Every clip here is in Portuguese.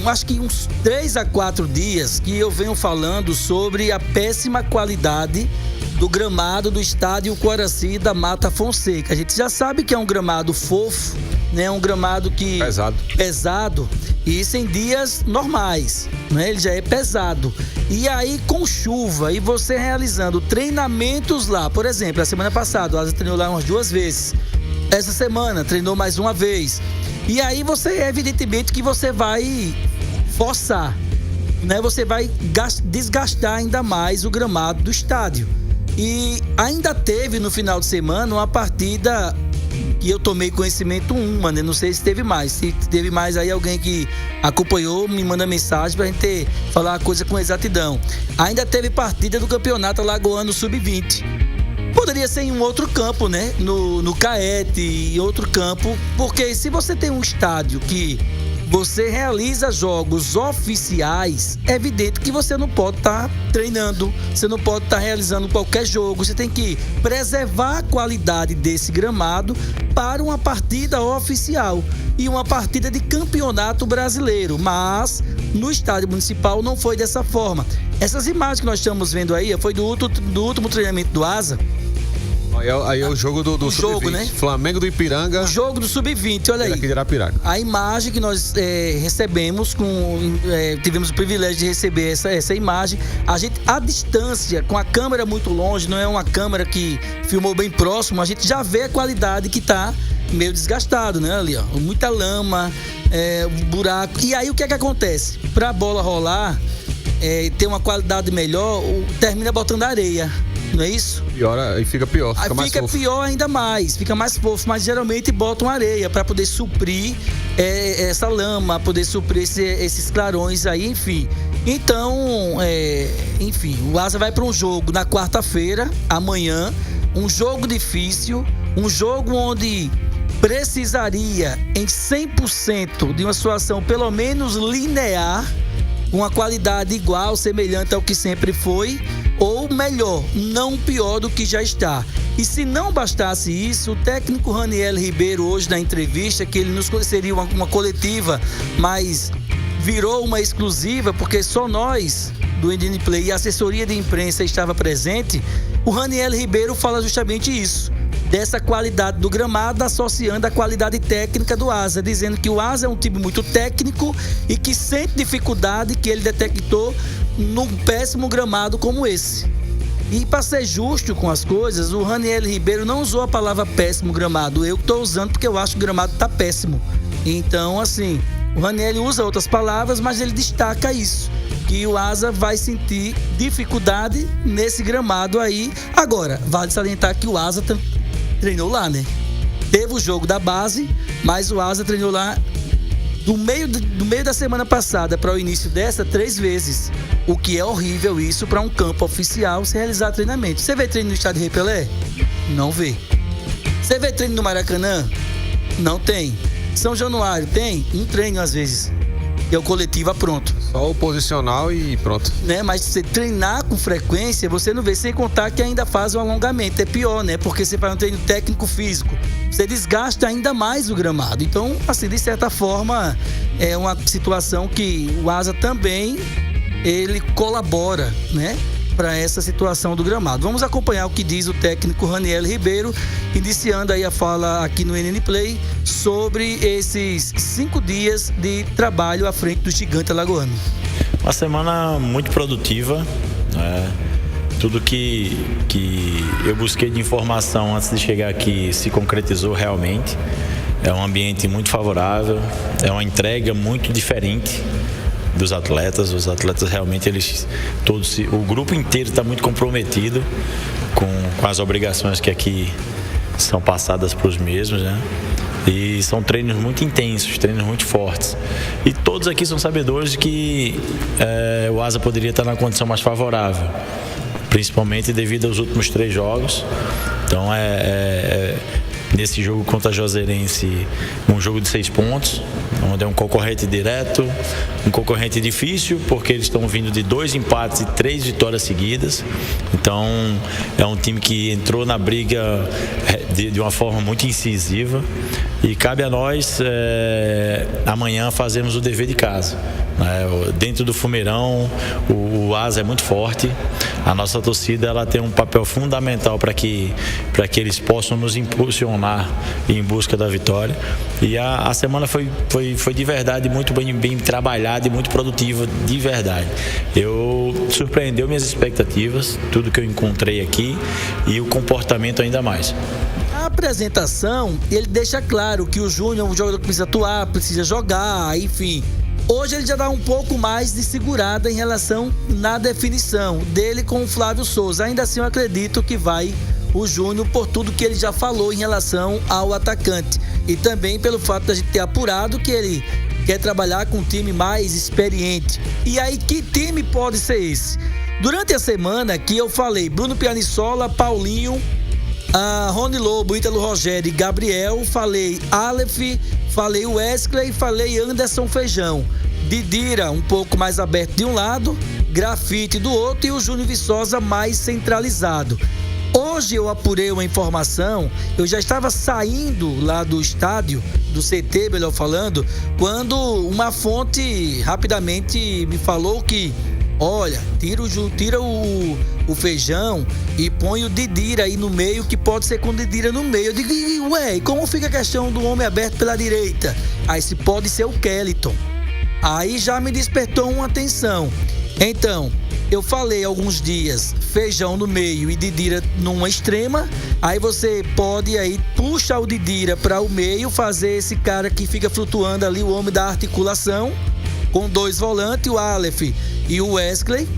acho que uns 3 a 4 dias que eu venho falando sobre a péssima qualidade do gramado do estádio Coraci da Mata Fonseca. A gente já sabe que é um gramado fofo, né? Um gramado que pesado, e isso em dias normais, né? Ele já é pesado. E aí com chuva e você realizando treinamentos lá, por exemplo, a semana passada o Asa treinou lá umas 2 vezes. Essa semana treinou mais uma vez. E aí você, evidentemente, que você vai forçar, né? Você vai desgastar ainda mais o gramado do estádio. E ainda teve no final de semana uma partida que eu tomei conhecimento né? Não sei se teve mais. Se teve mais aí, alguém que acompanhou, me manda mensagem pra gente falar a coisa com exatidão. Ainda teve partida do Campeonato Alagoano Sub-20. Poderia ser em um outro campo, né? No Caete, em outro campo. Porque se você tem um estádio que você realiza jogos oficiais, é evidente que você não pode estar treinando, você não pode estar realizando qualquer jogo. Você tem que preservar a qualidade desse gramado para uma partida oficial e uma partida de campeonato brasileiro. Mas no estádio municipal não foi dessa forma. Essas imagens que nós estamos vendo aí foi do último treinamento do Asa. Aí é o jogo do Sub-20, né? Flamengo do Ipiranga. O jogo do Sub-20, olha aí. Aqui de Arapiraca. A imagem que nós recebemos, tivemos o privilégio de receber essa imagem. A gente, à distância, com a câmera muito longe, não é uma câmera que filmou bem próximo, a gente já vê a qualidade que tá meio desgastado, né? Ali, ó, muita lama, buraco. E aí o que é que acontece? Pra bola rolar, ter uma qualidade melhor, termina botando areia. Não é isso? Piora, e fica pior, fica mais fofo. Fica pior ainda mais, fica mais fofo, mas geralmente botam areia para poder suprir essa lama, poder suprir esses clarões aí, enfim. Então, o Asa vai para um jogo na quarta-feira, amanhã, um jogo difícil, um jogo onde precisaria em 100% de uma situação pelo menos linear, uma qualidade igual, semelhante ao que sempre foi, ou melhor, não pior do que já está. E se não bastasse isso, o técnico Raniel Ribeiro, hoje na entrevista, que ele nos seria uma coletiva, mas virou uma exclusiva, porque só nós do NN Play e a assessoria de imprensa estava presente, o Raniel Ribeiro fala justamente isso, dessa qualidade do gramado, associando a qualidade técnica do Asa, dizendo que o Asa é um time muito técnico e que sente dificuldade que ele detectou num péssimo gramado como esse. E para ser justo com as coisas, o Raniel Ribeiro não usou a palavra péssimo gramado, eu estou usando porque eu acho que o gramado está péssimo. Então, assim, o Raniel usa outras palavras, mas ele destaca isso, que o Asa vai sentir dificuldade nesse gramado aí. Agora, vale salientar que o Asa treinou lá, né? Teve o jogo da base, mas o Asa treinou lá do meio da semana passada para o início dessa 3 vezes. O que é horrível isso para um campo oficial se realizar treinamento. Você vê treino no estádio Rei Pelé? Não vê. Você vê treino no Maracanã? Não tem. São Januário tem? Um treino às vezes. E é o coletivo pronto. Só o posicional e pronto. Né? Mas se você treinar com frequência, você não vê, sem contar que ainda faz um alongamento. É pior, né? Porque você faz um treino técnico físico. Você desgasta ainda mais o gramado. Então, assim, de certa forma, é uma situação que o Asa também, ele colabora, né? Para essa situação do gramado. Vamos acompanhar o que diz o técnico Raniel Ribeiro, iniciando aí a fala aqui no NN Play sobre esses 5 dias de trabalho à frente do Gigante Alagoano. Uma semana muito produtiva, né? Tudo que eu busquei de informação antes de chegar aqui se concretizou realmente. É um ambiente muito favorável, é uma entrega muito diferente dos atletas. Os atletas realmente, o grupo inteiro está muito comprometido com as obrigações que aqui são passadas para os mesmos, né? E são treinos muito intensos, treinos muito fortes. E todos aqui são sabedores de que o Asa poderia estar na condição mais favorável, principalmente devido aos últimos 3 jogos. Então nesse jogo contra a Juazeirense, um jogo de 6 pontos, onde é um concorrente direto, um concorrente difícil, porque eles estão vindo de 2 empates e 3 vitórias seguidas. Então, é um time que entrou na briga de uma forma muito incisiva, e cabe a nós amanhã fazermos o dever de casa. Dentro do Fumeirão, o Asa é muito forte. A nossa torcida, ela tem um papel fundamental para que eles possam nos impulsionar em busca da vitória. E a semana foi de verdade muito bem trabalhada e muito produtiva, de verdade. Surpreendeu minhas expectativas, tudo que eu encontrei aqui, e o comportamento ainda mais. A apresentação, ele deixa claro que o Júnior é um jogador que precisa atuar, precisa jogar, enfim. Hoje ele já dá um pouco mais de segurada em relação na definição dele com o Flávio Souza. Ainda assim, eu acredito que vai o Júnior por tudo que ele já falou em relação ao atacante. E também pelo fato de a gente ter apurado que ele quer trabalhar com um time mais experiente. E aí, que time pode ser esse? Durante a semana que eu falei Bruno Pianissola, Paulinho, Rony Lobo, Ítalo Rogério e Gabriel, falei Aleph, falei Wesley, falei Anderson Feijão, Didira um pouco mais aberto de um lado, Grafite do outro e o Júnior Viçosa mais centralizado. Hoje eu apurei uma informação, eu já estava saindo lá do estádio, do CT, melhor falando, quando uma fonte rapidamente me falou que olha, tira o Feijão e põe o Didira aí no meio, que pode ser com o Didira no meio. Eu digo, ué, e como fica a questão do homem aberto pela direita? Aí se pode ser o Kellyton. Aí já me despertou uma atenção. Então, eu falei alguns dias, Feijão no meio e Didira numa extrema. Aí você pode aí puxar o Didira para o meio, fazer esse cara que fica flutuando ali, o homem da articulação, com 2 volantes, o Aleph e o Wesley.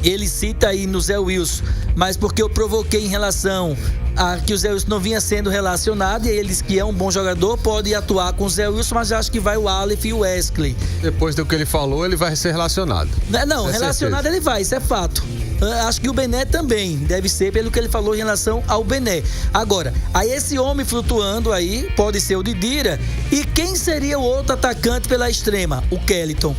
Ele cita aí no Zé Wilson, mas porque eu provoquei em relação a que o Zé Wilson não vinha sendo relacionado, e ele disse que é um bom jogador, pode atuar com o Zé Wilson, mas acho que vai o Aleph e o Wesley. Depois do que ele falou, ele vai ser relacionado. Não, relacionado certeza. Ele vai, isso é fato. Acho que o Bené também deve ser, pelo que ele falou em relação ao Bené. Agora, aí esse homem flutuando aí pode ser o Didira. E quem seria o outro atacante pela extrema? O Kellyton.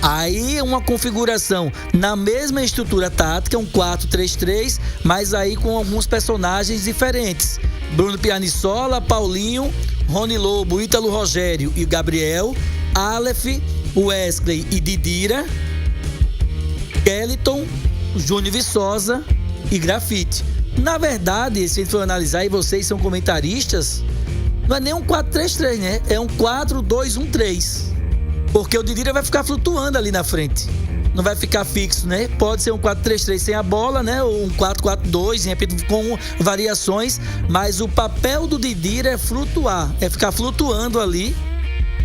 Aí uma configuração na mesma estrutura tática, um 4-3-3, mas aí com alguns personagens diferentes. Bruno Pianissola, Paulinho, Rony Lobo, Ítalo Rogério e Gabriel, Aleph, Wesley e Didira, Kellyton, Júnior Viçosa e Grafite. Na verdade, se a gente for analisar, e vocês são comentaristas, não é nem um 4-3-3, né? É um 4-2-1-3. Porque o Didira vai ficar flutuando ali na frente. Não vai ficar fixo, né? Pode ser um 4-3-3 sem a bola, né? Ou um 4-4-2, de repente com variações. Mas o papel do Didira é flutuar. É ficar flutuando ali.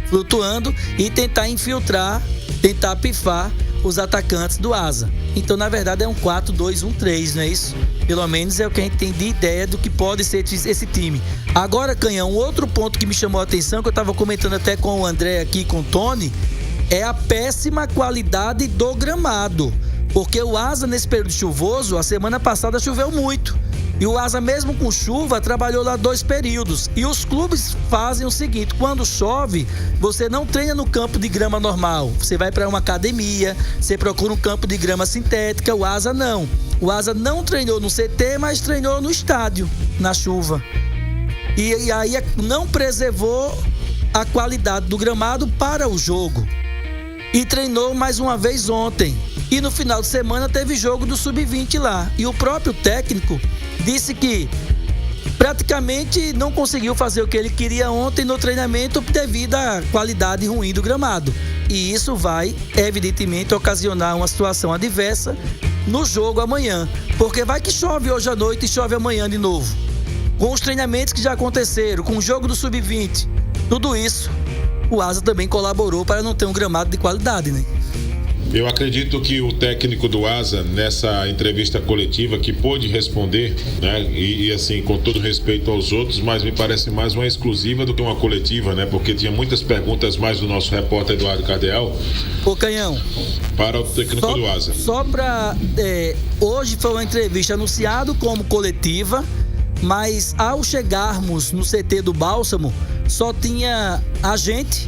Flutuando e tentar infiltrar, tentar pifar os atacantes do Asa. Então, na verdade, é um 4-2-1-3, não é isso? Pelo menos é o que a gente tem de ideia do que pode ser esse time. Agora, Canhão, outro ponto que me chamou a atenção, que eu estava comentando até com o André aqui, com o Tony, é a péssima qualidade do gramado. Porque o Asa, nesse período chuvoso, a semana passada choveu muito. E o Asa, mesmo com chuva, trabalhou lá 2 períodos. E os clubes fazem o seguinte: quando chove, você não treina no campo de grama normal. Você vai para uma academia, você procura um campo de grama sintética. O Asa não. O Asa não treinou no CT, mas treinou no estádio, na chuva. E aí não preservou a qualidade do gramado para o jogo. E treinou mais uma vez ontem. E no final de semana teve jogo do Sub-20 lá. E o próprio técnico disse que praticamente não conseguiu fazer o que ele queria ontem no treinamento devido à qualidade ruim do gramado. E isso vai, evidentemente, ocasionar uma situação adversa no jogo amanhã. Porque vai que chove hoje à noite e chove amanhã de novo. Com os treinamentos que já aconteceram, com o jogo do Sub-20, tudo isso, o Asa também colaborou para não ter um gramado de qualidade, né? Eu acredito que o técnico do Asa, nessa entrevista coletiva, que pôde responder, né, e assim, com todo respeito aos outros, mas me parece mais uma exclusiva do que uma coletiva, né, porque tinha muitas perguntas mais do nosso repórter Eduardo Cardeal. Ô, Canhão, para o técnico do Asa. Só para... hoje foi uma entrevista anunciada como coletiva, mas ao chegarmos no CT do Bálsamo, só tinha a gente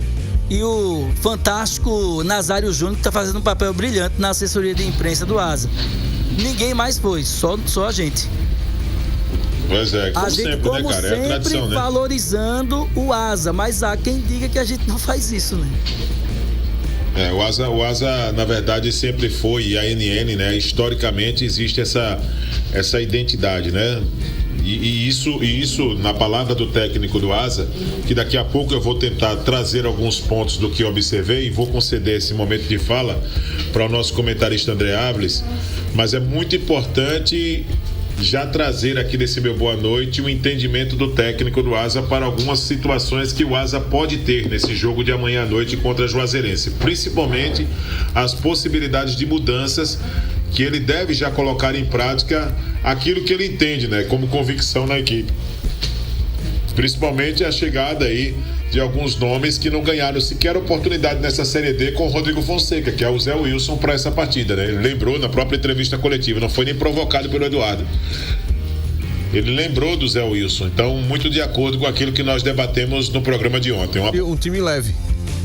e o fantástico Nazário Júnior, que está fazendo um papel brilhante na assessoria de imprensa do Asa. Ninguém mais foi, só a gente. Pois é, como sempre, né, cara? É a tradição, né? Valorizando o Asa, mas há quem diga que a gente não faz isso, né? O Asa, na verdade, sempre foi, e a NN, né? Historicamente existe essa identidade, né? E isso, na palavra do técnico do Asa, que daqui a pouco eu vou tentar trazer alguns pontos do que eu observei e vou conceder esse momento de fala para o nosso comentarista André Áviles, mas é muito importante já trazer aqui nesse meu boa noite o entendimento do técnico do Asa para algumas situações que o Asa pode ter nesse jogo de amanhã à noite contra a Juazeirense, principalmente as possibilidades de mudanças que ele deve já colocar em prática aquilo que ele entende, né, como convicção na equipe. Principalmente a chegada aí de alguns nomes que não ganharam sequer oportunidade nessa Série D com o Rodrigo Fonseca, que é o Zé Wilson para essa partida, né? Ele lembrou na própria entrevista coletiva, não foi nem provocado pelo Eduardo. Ele lembrou do Zé Wilson, então muito de acordo com aquilo que nós debatemos no programa de ontem. Um time leve,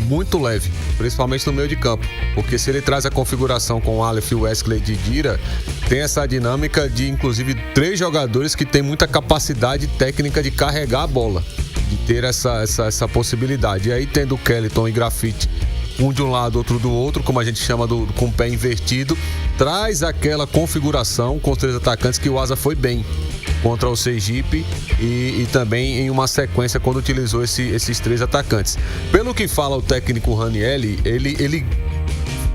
muito leve, principalmente no meio de campo, porque se ele traz a configuração com o Aleph, Wesley e Didira, tem essa dinâmica de inclusive 3 jogadores que têm muita capacidade técnica de carregar a bola, de ter essa possibilidade. E aí tendo o Kellyton e Grafite, um de um lado, outro do outro, como a gente chama com o pé invertido, traz aquela configuração com os 3 atacantes que o Asa foi bem contra o Sergipe e também em uma sequência quando utilizou esses 3 atacantes. Pelo que fala o técnico Ranieri, ele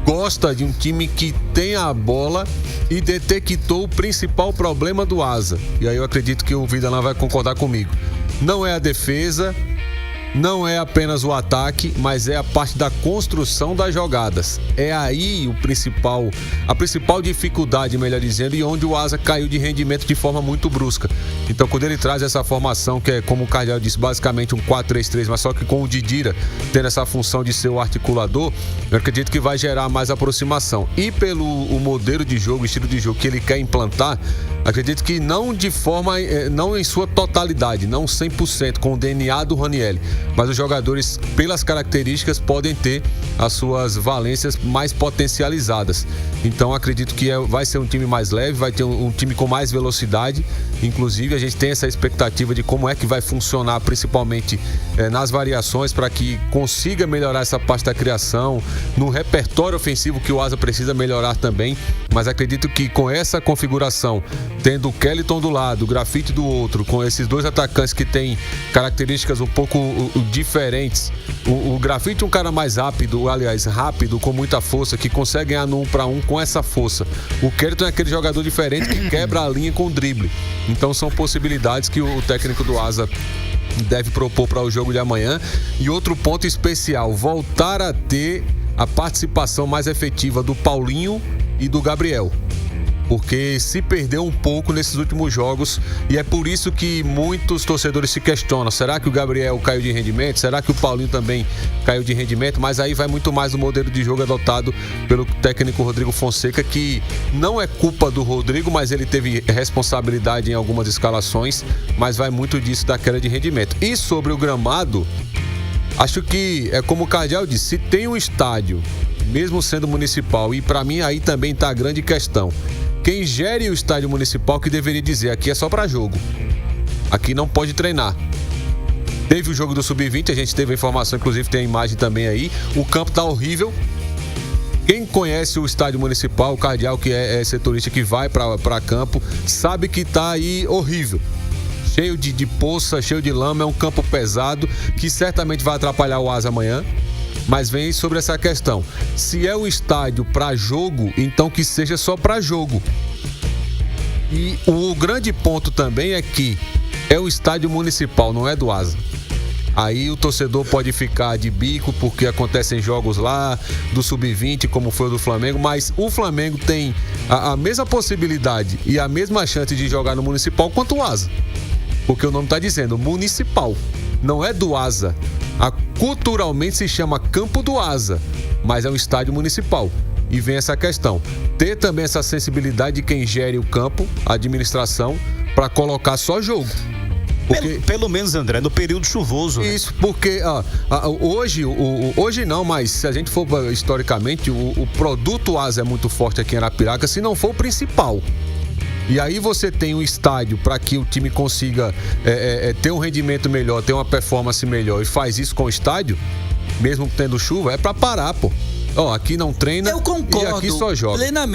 gosta de um time que tem a bola e detectou o principal problema do Asa. E aí eu acredito que o Vidalan vai concordar comigo. Não é a defesa, não é apenas o ataque, mas é a parte da construção das jogadas. É aí a principal dificuldade, melhor dizendo, e onde o Asa caiu de rendimento de forma muito brusca. Então, quando ele traz essa formação, que é, como o Cardeal disse, basicamente um 4-3-3, mas só que com o Didira tendo essa função de ser o articulador, eu acredito que vai gerar mais aproximação. E pelo o modelo de jogo, o estilo de jogo que ele quer implantar, acredito que não de forma, não em sua totalidade, não 100% com o DNA do Ranieri, mas os jogadores, pelas características, podem ter as suas valências mais potencializadas. Então acredito que vai ser um time mais leve, vai ter um time com mais velocidade. Inclusive a gente tem essa expectativa de como é que vai funcionar, principalmente nas variações, para que consiga melhorar essa parte da criação, no repertório ofensivo que o Asa precisa melhorar também. Mas acredito que com essa configuração, tendo o Kellyton do lado, o Grafite do outro, com esses 2 atacantes que têm características um pouco diferentes, o Grafite é um cara mais rápido, aliás, rápido, com muita força, que consegue ganhar no 1 para 1 com essa força. O Kellyton é aquele jogador diferente que quebra a linha com o drible. Então são possibilidades que o técnico do Asa deve propor para o jogo de amanhã. E outro ponto especial, voltar a ter a participação mais efetiva do Paulinho e do Gabriel, porque se perdeu um pouco nesses últimos jogos, e é por isso que muitos torcedores se questionam: será que o Gabriel caiu de rendimento? Será que o Paulinho também caiu de rendimento? Mas aí vai muito mais do modelo de jogo adotado pelo técnico Rodrigo Fonseca, que não é culpa do Rodrigo, mas ele teve responsabilidade em algumas escalações, mas vai muito disso da queda de rendimento. E sobre o gramado, acho que é como o Cardeal disse, se tem um estádio, mesmo sendo municipal, e para mim aí também está a grande questão, quem gere o estádio municipal que deveria dizer: aqui é só para jogo, aqui não pode treinar. Teve o jogo do Sub-20, a gente teve a informação, inclusive tem a imagem também aí, o campo tá horrível. Quem conhece o estádio municipal, o Cardeal, que é setorista que vai para campo, sabe que tá aí horrível, cheio de poça, cheio de lama, é um campo pesado que certamente vai atrapalhar o Asa amanhã. Mas vem sobre essa questão: se é o estádio para jogo, então que seja só para jogo. E o grande ponto também é que é o estádio municipal, não é do Asa. Aí o torcedor pode ficar de bico porque acontecem jogos lá do Sub-20, como foi o do Flamengo, mas o Flamengo tem a mesma possibilidade e a mesma chance de jogar no municipal quanto o Asa, porque o nome está dizendo municipal, não é do Asa. Culturalmente se chama Campo do Asa, mas é um estádio municipal. E vem essa questão, ter também essa sensibilidade de quem gere o campo, a administração, para colocar só jogo. Pelo menos, André, no período chuvoso. Isso, porque hoje não, mas se a gente for historicamente, o produto asa é muito forte aqui em Arapiraca, se não for o principal. E aí você tem um estádio para que o time consiga ter um rendimento melhor, ter uma performance melhor, e faz isso com o estádio, mesmo tendo chuva, é para parar, pô. Aqui não treina. Eu concordo e aqui só joga. Plenamente.